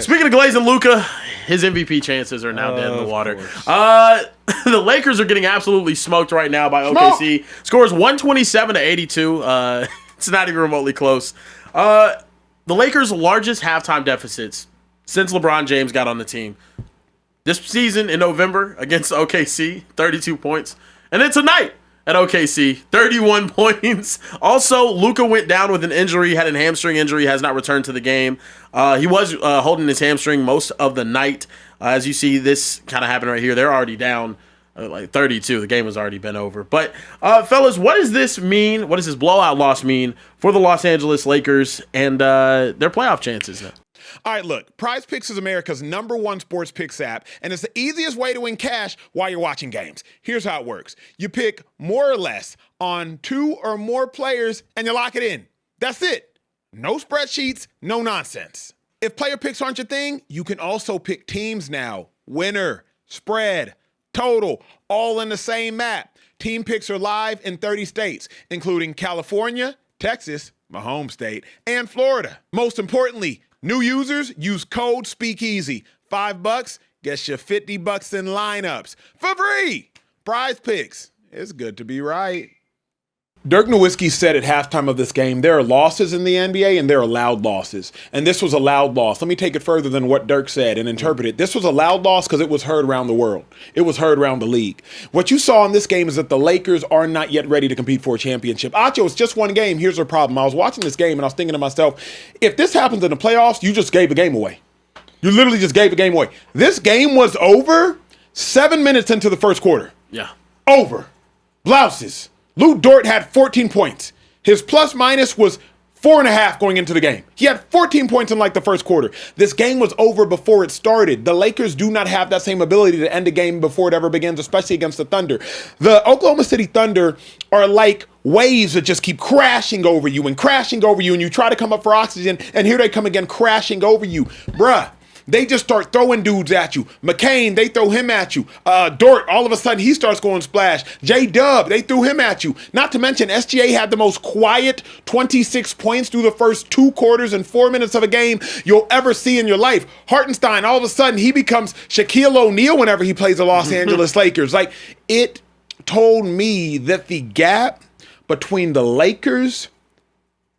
Speaking of glazing Luka, his MVP chances are now dead in the water. The Lakers are getting absolutely smoked right now by OKC. Scores 127-82. It's not even remotely close. The Lakers' largest halftime deficits since LeBron James got on the team. This season in November against OKC, 32 points. And then tonight at OKC, 31 points. Also, Luka went down with an injury, had a hamstring injury, has not returned to the game. He was holding his hamstring most of the night. As you see, this kind of happened right here. They're already down like 32. The game has already been over. But, fellas, what does this mean? What does this blowout loss mean for the Los Angeles Lakers and their playoff chances now? All right, look, PrizePicks is America's #1 sports picks app, and it's the easiest way to win cash while you're watching games. Here's how it works. You pick more or less on 2 or more players, and you lock it in. That's it. No spreadsheets, no nonsense. If player picks aren't your thing, you can also pick teams now. Winner, spread, total, all in the same app. Team picks are live in 30 states, including California, Texas, my home state, and Florida. Most importantly, new users use code Speakeasy. $5 gets you $50 in lineups for free. PrizePicks. It's good to be right. Dirk Nowitzki said at halftime of this game, there are losses in the NBA and there are loud losses. And this was a loud loss. Let me take it further than what Dirk said and interpret it. This was a loud loss because it was heard around the world. It was heard around the league. What you saw in this game is that the Lakers are not yet ready to compete for a championship. Acho, it's just one game. Here's the problem. I was watching this game and I was thinking to myself, if this happens in the playoffs, you just gave the game away. You literally just gave the game away. This game was over 7 minutes into the first quarter. Yeah. Over. Blouses. Lou Dort had 14 points. His plus minus was 4.5 going into the game. He had 14 points in like the first quarter. This game was over before it started. The Lakers do not have that same ability to end a game before it ever begins, especially against the Thunder. The Oklahoma City Thunder are like waves that just keep crashing over you, and you try to come up for oxygen, and here they come again crashing over you. Bruh. They just start throwing dudes at you. McCain, they throw him at you. Dort, all of a sudden, he starts going splash. J-Dub, they threw him at you. Not to mention, SGA had the most quiet 26 points through the first 2 quarters and 4 minutes of a game you'll ever see in your life. Hartenstein, all of a sudden, he becomes Shaquille O'Neal whenever he plays the Los Angeles Lakers. Like, it told me that the gap between the Lakers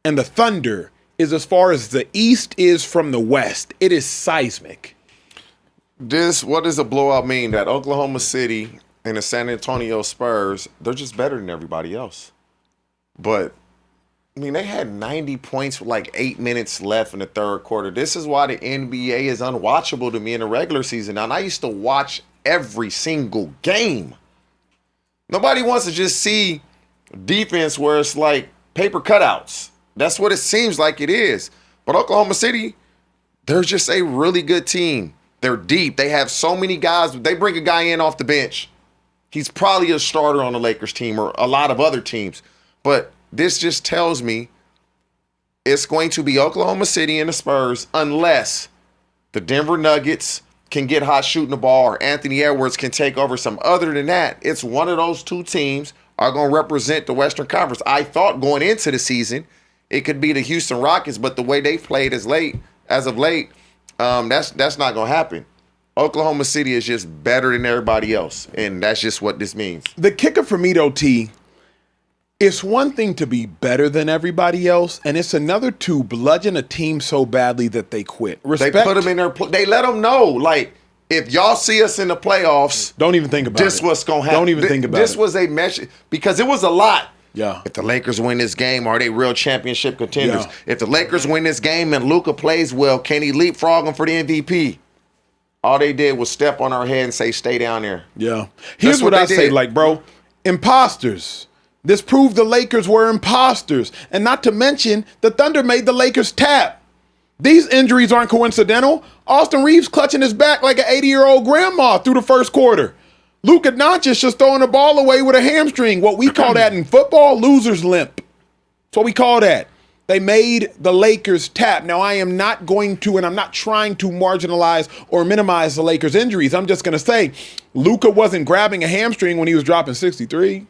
and the Thunder is as far as the East is from the West. It is seismic. What does a blowout mean? That Oklahoma City and the San Antonio Spurs, they're just better than everybody else. But, I mean, they had 90 points with like 8 minutes left in the third quarter. This is why the NBA is unwatchable to me in the regular season. Now, and I used to watch every single game. Nobody wants to just see defense where it's like paper cutouts. That's what it seems like it is. But Oklahoma City, they're just a really good team. They're deep. They have so many guys. They bring a guy in off the bench. He's probably a starter on the Lakers team or a lot of other teams. But this just tells me it's going to be Oklahoma City and the Spurs unless the Denver Nuggets can get hot shooting the ball or Anthony Edwards can take over some. Other than that, it's one of those two teams are going to represent the Western Conference. I thought going into the season it could be the Houston Rockets, but the way they played as of late, that's not going to happen. Oklahoma City is just better than everybody else, and that's just what this means. The kicker for me, though, T, it's one thing to be better than everybody else, and it's another to bludgeon a team so badly that they quit. Respect. They put them in their they let them know, like, if y'all see us in the playoffs, don't even think about it. This what's going to happen. Don't even think about it. This was a message, because it was a lot. Yeah. If the Lakers win this game, are they real championship contenders? Yeah. If the Lakers win this game and Luka plays well, can he leapfrog him for the MVP? All they did was step on our head and say, stay down there. Yeah. Here's what I say, like, bro, imposters. This proved the Lakers were imposters. And not to mention, the Thunder made the Lakers tap. These injuries aren't coincidental. Austin Reeves clutching his back like an 80-year-old grandma through the first quarter. Luka Doncic just throwing the ball away with a hamstring. What we call that in football, loser's limp. That's what we call that. They made the Lakers tap. Now, I am not going to, and I'm not trying to marginalize or minimize the Lakers' injuries. I'm just going to say Luka wasn't grabbing a hamstring when he was dropping 63.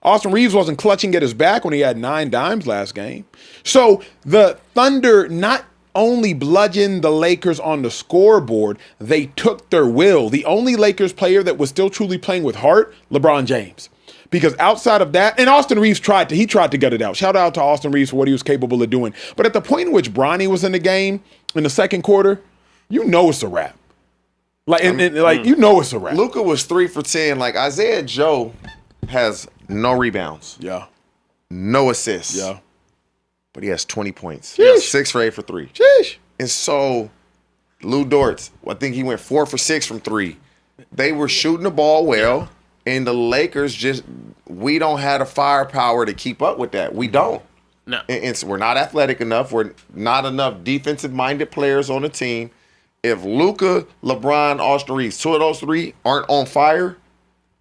Austin Reeves wasn't clutching at his back when he had 9 dimes last game. So the Thunder not only bludgeoned the Lakers on the scoreboard, they took their will. The only Lakers player that was still truly playing with heart, LeBron James. Because outside of that, and Austin Reeves tried to gut it out. Shout out to Austin Reeves for what he was capable of doing. But at the point in which Bronny was in the game in the second quarter, you know it's a wrap. You know it's a wrap. Luka was 3 for 10. Like, Isaiah Joe has no rebounds. Yeah. No assists. Yeah. But he has 20 points. Sheesh. 6 for 8 for 3. Sheesh. And so, Lou Dort, I think he went 4 for 6 from 3. They were shooting the ball well, and the Lakers we don't have the firepower to keep up with that. We don't. No. And so we're not athletic enough. We're not enough defensive-minded players on the team. If Luka, LeBron, Austin Reeves, 2 of those 3 aren't on fire,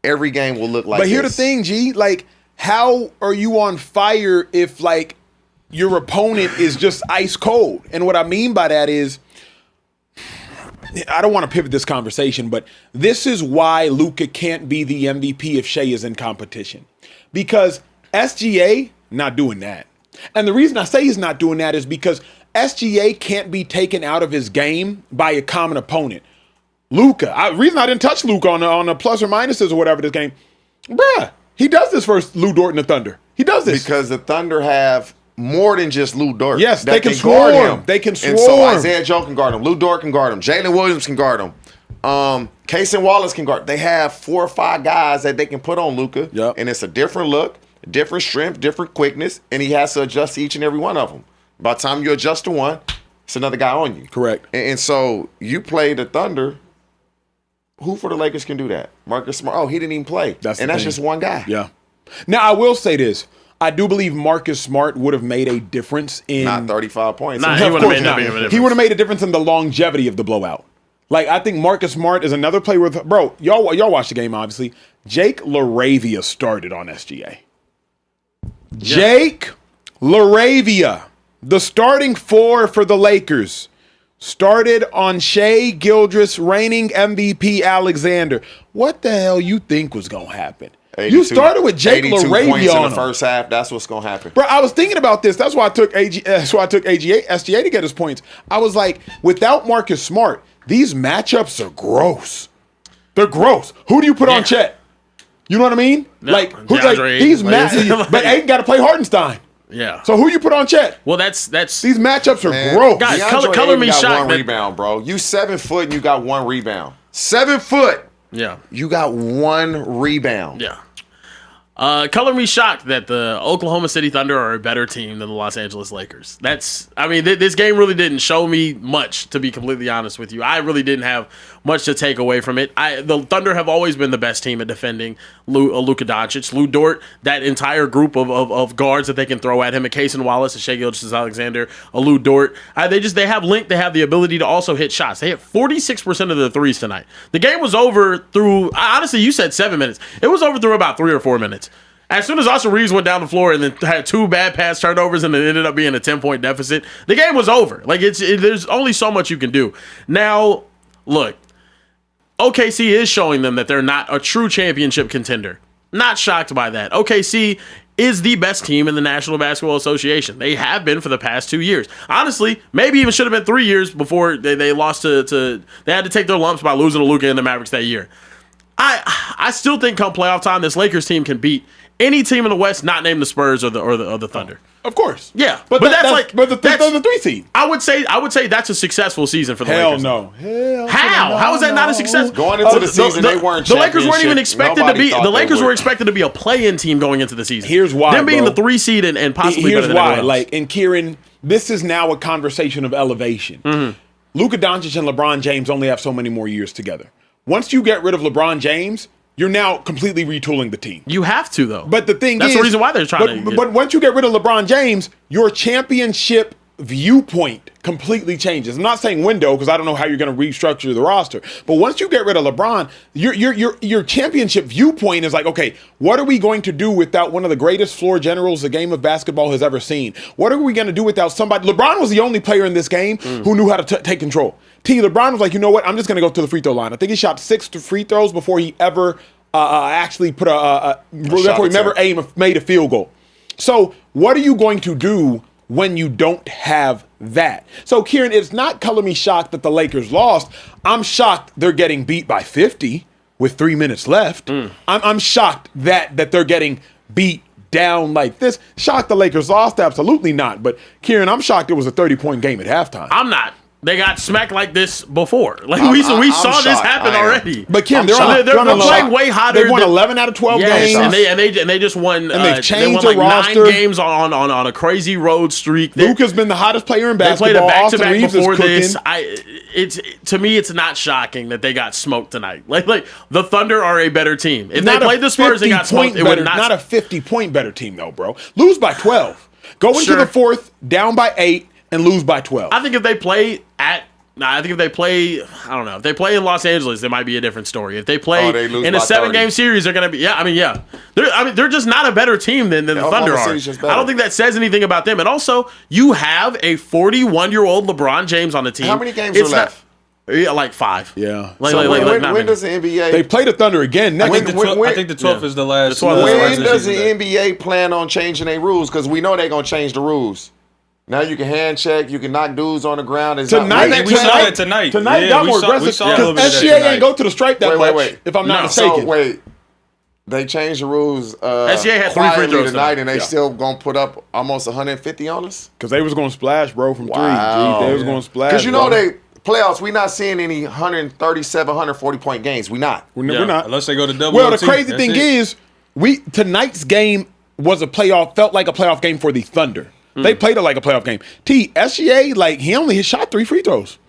every game will look like this. But here's the thing, G. Like, how are you on fire if, like, your opponent is just ice cold? And what I mean by that is, I don't want to pivot this conversation, but this is why Luka can't be the MVP if Shea is in competition. Because SGA, not doing that. And the reason I say he's not doing that is because SGA can't be taken out of his game by a common opponent. Luka, the reason I didn't touch Luka on the plus or minuses or whatever this game, bruh, he does this versus Lou Dort and the Thunder. He does this. Because the Thunder have more than just Lou Dort. Yes, that they can guard swarm. him. They can swarm. And so Isaiah Joe can guard him. Lou Dort can guard him. Jalen Williams can guard him. Casey Wallace can guard. They have 4 or 5 guys that they can put on Luka. Yep. And it's a different look, different strength, different quickness, and he has to adjust to each and every one of them. By the time you adjust to one, it's another guy on you. Correct. And so you play the Thunder. Who for the Lakers can do that? Marcus Smart. Oh, he didn't even play. That's just one guy. Yeah. Now, I will say this. I do believe Marcus Smart would have made a difference in... Not 35 points. Nah, he would have made that big of a difference. He would have made a difference in the longevity of the blowout. Like, I think Marcus Smart is another player with... Bro, y'all watched the game, obviously. Jake LaRavia started on SGA. Jake LaRavia, the starting 4 for the Lakers, started on Shea Gilgeous, reigning MVP Alexander. What the hell you think was going to happen? You started with Jake LaRavia on on the first half. That's what's going to happen. Bro, I was thinking about this. That's why I took SGA to get his points. I was like, without Marcus Smart, these matchups are gross. They're gross. Who do you put on Chet? You know what I mean? No, like, he's massive, but Aiden got to play Hartenstein. Yeah. So who you put on Chet? Well, that's these matchups are gross. Guys, DeAndre color me got shocked. One rebound, bro. You 7 foot and you got 1 rebound. 7 foot. Yeah. You got 1 rebound. Yeah. Color me shocked that the Oklahoma City Thunder are a better team than the Los Angeles Lakers. This game really didn't show me much, to be completely honest with you. I really didn't have much to take away from it. The Thunder have always been the best team at defending Luka Doncic. Lou Dort, that entire group of guards that they can throw at him, a Casey Wallace, a Shai Gilgeous-Alexander, a Lou Dort. They have length. They have the ability to also hit shots. They hit 46% of the threes tonight. The game was over through, honestly, you said 7 minutes. It was over through about 3 or 4 minutes. As soon as Austin Reeves went down the floor and then had 2 bad pass turnovers and it ended up being a 10-point deficit, the game was over. There's only so much you can do. Now, look, OKC is showing them that they're not a true championship contender. Not shocked by that. OKC is the best team in the National Basketball Association. They have been for the past 2 years. Honestly, maybe even should have been 3 years before they lost to they had to take their lumps by losing to Luka and the Mavericks that year. I still think come playoff time, this Lakers team can beat any team in the West not named the Spurs or the Thunder. Of course. Yeah. But that's the 3 seed. I would say that's a successful season for the Lakers. Hell no. How is that not a success? Going into the season, they weren't. The Lakers weren't even expected to be. The Lakers were expected to be a play-in team going into the season. Here's why. Them being the 3 seed and possibly better than everyone else. And Kieran, this is now a conversation of elevation. Mm-hmm. Luka Doncic and LeBron James only have so many more years together. Once you get rid of LeBron James, you're now completely retooling the team. You have to, though. But the thing that's the reason why they're trying to. But once you get rid of LeBron James, your championship viewpoint completely changes. I'm not saying window because I don't know how you're going to restructure the roster. But once you get rid of LeBron, your championship viewpoint is like, okay, what are we going to do without one of the greatest floor generals the game of basketball has ever seen? What are we going to do without somebody? LeBron was the only player in this game who knew how to take control. LeBron was like, you know what? I'm just going to go to the free throw line. I think he shot 6 free throws before he ever actually made a field goal. So what are you going to do when you don't have that. So, Kieran, it's not color me shocked that the Lakers lost. I'm shocked they're getting beat by 50 with 3 minutes left. I'm shocked that they're getting beat down like this. Shocked the Lakers lost? Absolutely not. But, Kieran, I'm shocked it was a 30-point game at halftime. I'm not. They got smacked like this before. Like we saw this happen already. But Kieran, they're playing way hotter. They won 11 out of 12 games, and they just won. And they've changed they won like roster. 9 games on a crazy road streak. Luka's been the hottest player in basketball. They played a back-to-back before this. Cooking. To me, it's not shocking that they got smoked tonight. Like the Thunder are a better team. If Not they played the Spurs and got smoked, it would not a 50-point better team though, bro. Lose by 12. Go into the fourth down by 8 and lose by 12. I think if they play I think if they play, I don't know. If they play in Los Angeles, it might be a different story. If they play in a 7-game series, they're going to be, They're just not a better team than the Thunder are. I don't think that says anything about them. And also, you have a 41-year-old LeBron James on the team. How many games are left? Like 5. Yeah. When does the NBA? They play the Thunder again next. I think the 12th is the last. When does the NBA plan on changing their rules? Because we know they're going to change the rules. Now you can hand check, you can knock dudes on the ground. We saw that tonight. Tonight got more aggressive because SGA ain't go to the stripe that much. If I'm not mistaken. So they changed the rules. SGA had 3 free throws tonight, and they still gonna put up almost 150 on us. Because they was gonna splash, bro, from 3. They was gonna splash. Because you know they playoffs, we not seeing any 137, 140 point games. We're not. Unless they go to double. Well, the crazy thing is, tonight's game was felt like a playoff game for the Thunder. They played it like a playoff game. SGA, he only shot 3 free throws.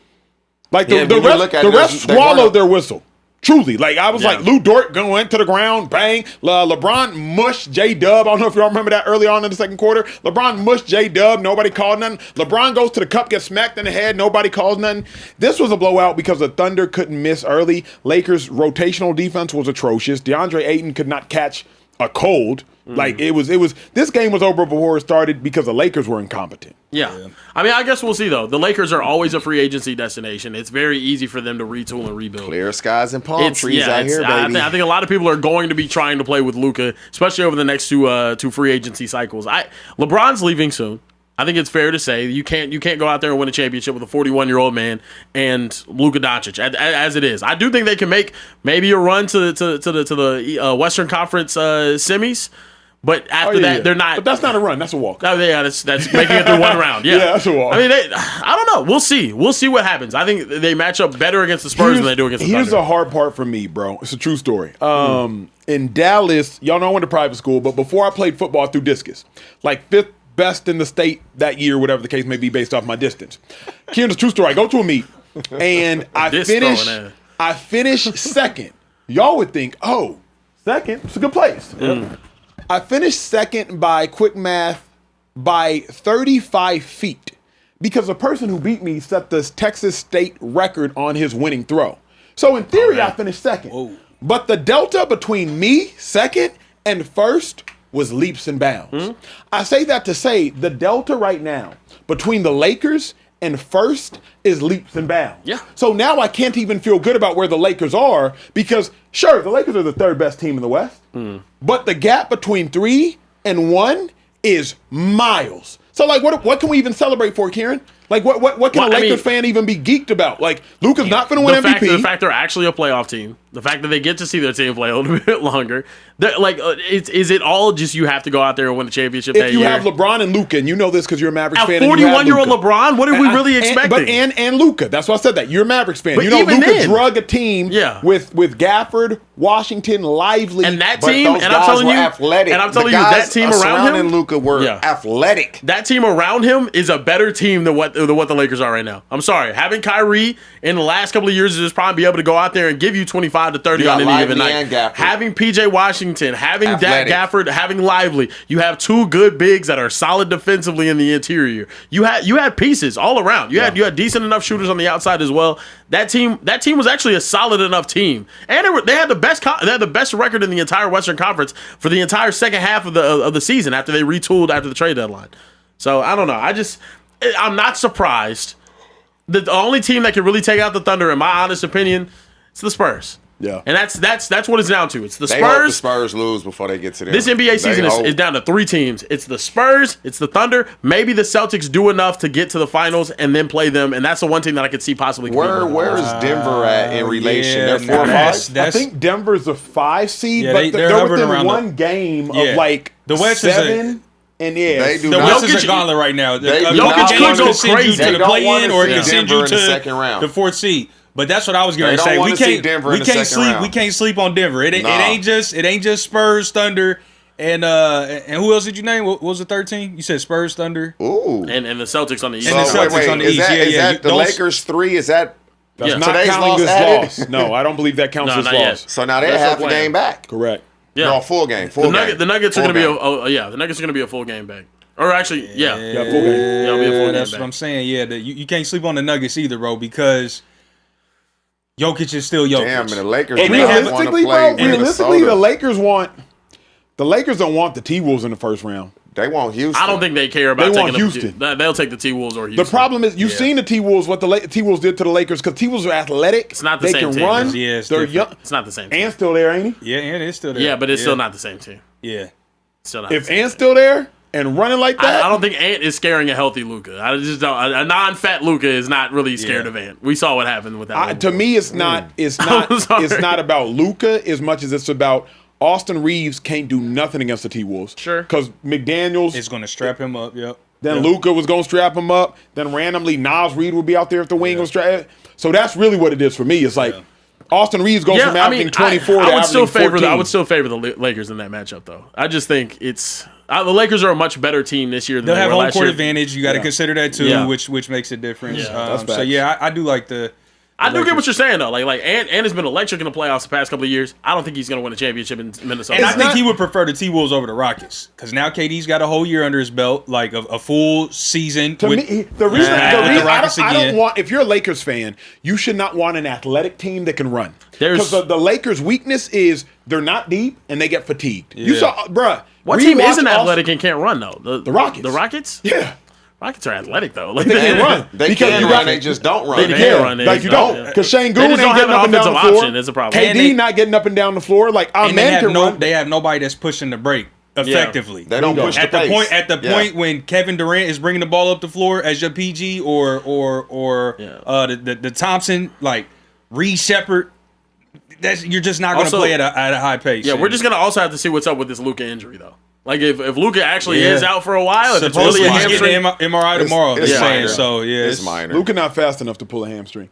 The rest swallowed their whistle. Truly. I was like, Lou Dort went to the ground, bang. LeBron mushed J-Dub. I don't know if y'all remember that early on in the second quarter. LeBron mushed J-Dub. Nobody called nothing. LeBron goes to the cup, gets smacked in the head. Nobody calls nothing. This was a blowout because the Thunder couldn't miss early. Lakers' rotational defense was atrocious. DeAndre Ayton could not catch a cold. This game was over before it started because the Lakers were incompetent. Yeah. I mean, I guess we'll see, though. The Lakers are always a free agency destination. It's very easy for them to retool and rebuild. Clear skies and palm trees out here, baby. I think a lot of people are going to be trying to play with Luka, especially over the next two free agency cycles. LeBron's leaving soon. I think it's fair to say you can't go out there and win a championship with a 41-year-old man and Luka Doncic as it is. I do think they can make maybe a run to the Western Conference semis. But after that, they're not. But that's not a run. That's a walk. Oh, yeah, that's making it through one round. Yeah, that's a walk. I mean, I don't know. We'll see. We'll see what happens. I think they match up better against the Spurs than they do against the Thunder. Here's the hard part for me, bro. It's a true story. In Dallas, y'all know I went to private school, but before I played football, I threw discus. 5th best in the state that year, whatever the case may be, based off my distance. Here's a true story. I go to a meet, and I finish second. Y'all would think, second, it's a good place. I finished second by quick math by 35 feet because the person who beat me set the Texas state record on his winning throw. So in theory, I finished second. Whoa. But the delta between me, second, and first was leaps and bounds. I say that to say the delta right now between the Lakers and first is leaps and bounds. Yeah. So now I can't even feel good about where the Lakers are because, sure, the Lakers are the 3rd best team in the West, but the gap between 3 and 1 is miles. So, what can we even celebrate for, Kieran? What can a Lakers fan even be geeked about? Luka's not going to win MVP. The fact they're actually a playoff team, the fact that they get to see their team play a little bit longer, is it all just you have to go out there and win the championship that year? If you have LeBron and Luka, and you know this because you're a Mavericks fan. A 41-year-old LeBron? What are we really expecting? And Luka. That's why I said that. You're a Mavericks fan. But Luka drug a team with Gafford, Washington, Lively. And that team, and I'm telling you, athletic. And I'm telling you, that team around him, Luka were athletic. That team around him is a better team than what the Lakers are right now. I'm sorry. Having Kyrie in the last couple of years is probably be able to go out there and give you 25 to 30 on any given night. Having PJ Washington, having Dak Gafford, having Lively, you have 2 good bigs that are solid defensively in the interior. You had pieces all around. You had decent enough shooters on the outside as well. That team was actually a solid enough team, and they had the best record in the entire Western Conference for the entire second half of the season after they retooled after the trade deadline. So I don't know. I'm not surprised. The only team that can really take out the Thunder, in my honest opinion, is the Spurs. Yeah. And that's what it's down to. It's the They hope the Spurs. Spurs lose before they get to them. This NBA season They hope. is down to 3 teams. It's the Spurs, it's the Thunder. Maybe the Celtics do enough to get to the finals and then play them. And that's the one team that I could see possibly. Where is Denver at in relation? yeah, They're 4 or 5. I think Denver's a 5 seed, Yeah, but they're they're hovering within around one game Yeah. of like The West is 7. And yeah, They do The not- West is Jokic- a gauntlet right now. They do Jokic not can wanna go see- crazy they to the don't play-in, wanna or it see can send Denver you in the to second round. the 4th seed. But that's what I was going They to don't say. wanna see Denver in the second sleep. round. We can't sleep on Denver. It Nah. ain't just Spurs, Thunder, and who else did you name? What was the 13? You said Spurs, Thunder. Ooh. and the Celtics on the East. And the Celtics on the is East. that, Yeah, is yeah, that the those- Lakers 3? Is that that's Yeah. not Today's counting loss this added? loss. No, I don't believe that counts No, as not loss. yet. so now they're They're half still a game playing. back? Correct. Yeah. No, full game. The Nuggets are Full going to be game. the Nuggets are going to be a full game back. Or actually, yeah. Yeah, full game. Yeah, it'll be a full game That's back. what I'm saying. Yeah, you can't sleep on the Nuggets either, bro, because Jokic is still Jokic. Damn, and the Lakers And don't they have- want to Realistically, play bro, realistically, Minnesota. the Lakers don't want the T-Wolves in the first round. They want Houston. I don't think they care about They want taking Houston. They'll take the T-Wolves or Houston. The problem is you've seen the T-Wolves, what the T-Wolves did to the Lakers, because T-Wolves are athletic. It's not the they same can team. run. Yeah, it's they're different. young. It's not the same team. Ant's still there, ain't he? Yeah, and it's still there. Yeah, but it's still not the same team. Yeah. Still not If the same Ant's team. still there and running like that, I don't think Ant is scaring a healthy Luka. I just don't. A non-fat Luka is not really scared Yeah. of Ant. We saw what happened with that. to me, it's not. It's not. I'm sorry. It's not about Luka as much as it's about Austin Reeves can't do nothing against the T-Wolves. Sure. Because McDaniels. It's going to strap him up. Yep. Then Yep. Luka was going to strap him up. Then randomly Nas Reed would be out there if the wing was strapped. So that's really what it is for me. It's like Austin Reeves goes from averaging 24 to I would still averaging favor. 14. I would still favor the Lakers in that matchup, though. I just think it's the Lakers are a much better team this year than They'll they have were home last court year. advantage. You got to consider that too, Yeah. which makes a difference. Yeah, that's So facts. yeah, I do like the. I do get what you're saying though. Like Ant has been electric in the playoffs the past couple of years. I don't think he's going to win a championship in Minnesota. And I think not- he would prefer the T-Wolves over the Rockets because now KD's got a whole year under his belt, like a full season. To with, me, the reason the Rockets I don't again. want, if you're a Lakers fan, you should not want an athletic team that can run. There's- Because the Lakers' weakness is they're not deep and they get fatigued. You Yeah. saw, bruh. what team isn't athletic and can't run though? The Rockets. The Rockets. Yeah. Rockets are athletic though. Like They can't run. They Because can you run. got- They just don't run. They can't run. Like you don't. don't. Because Shane They Goon just ain't don't have getting an up and down the offensive floor. option is a problem. KD And they- not getting up and down the floor. Like, our and they man have can run. they have nobody that's pushing the break effectively. They don't push At the the pace. point Yeah. point when Kevin Durant is bringing the ball up the floor as your PG or the Thompson like Reed Shepard, you're just not going to Also- play at a high pace. Yeah, we're just gonna also have to see what's up with this Luka injury though. Like if Luka actually Yeah. is out for a while, if it's supposed really a to he's hamstring. getting MRI tomorrow. It's They're saying minor. so. Yeah, It's minor. Luka not fast enough to pull a hamstring.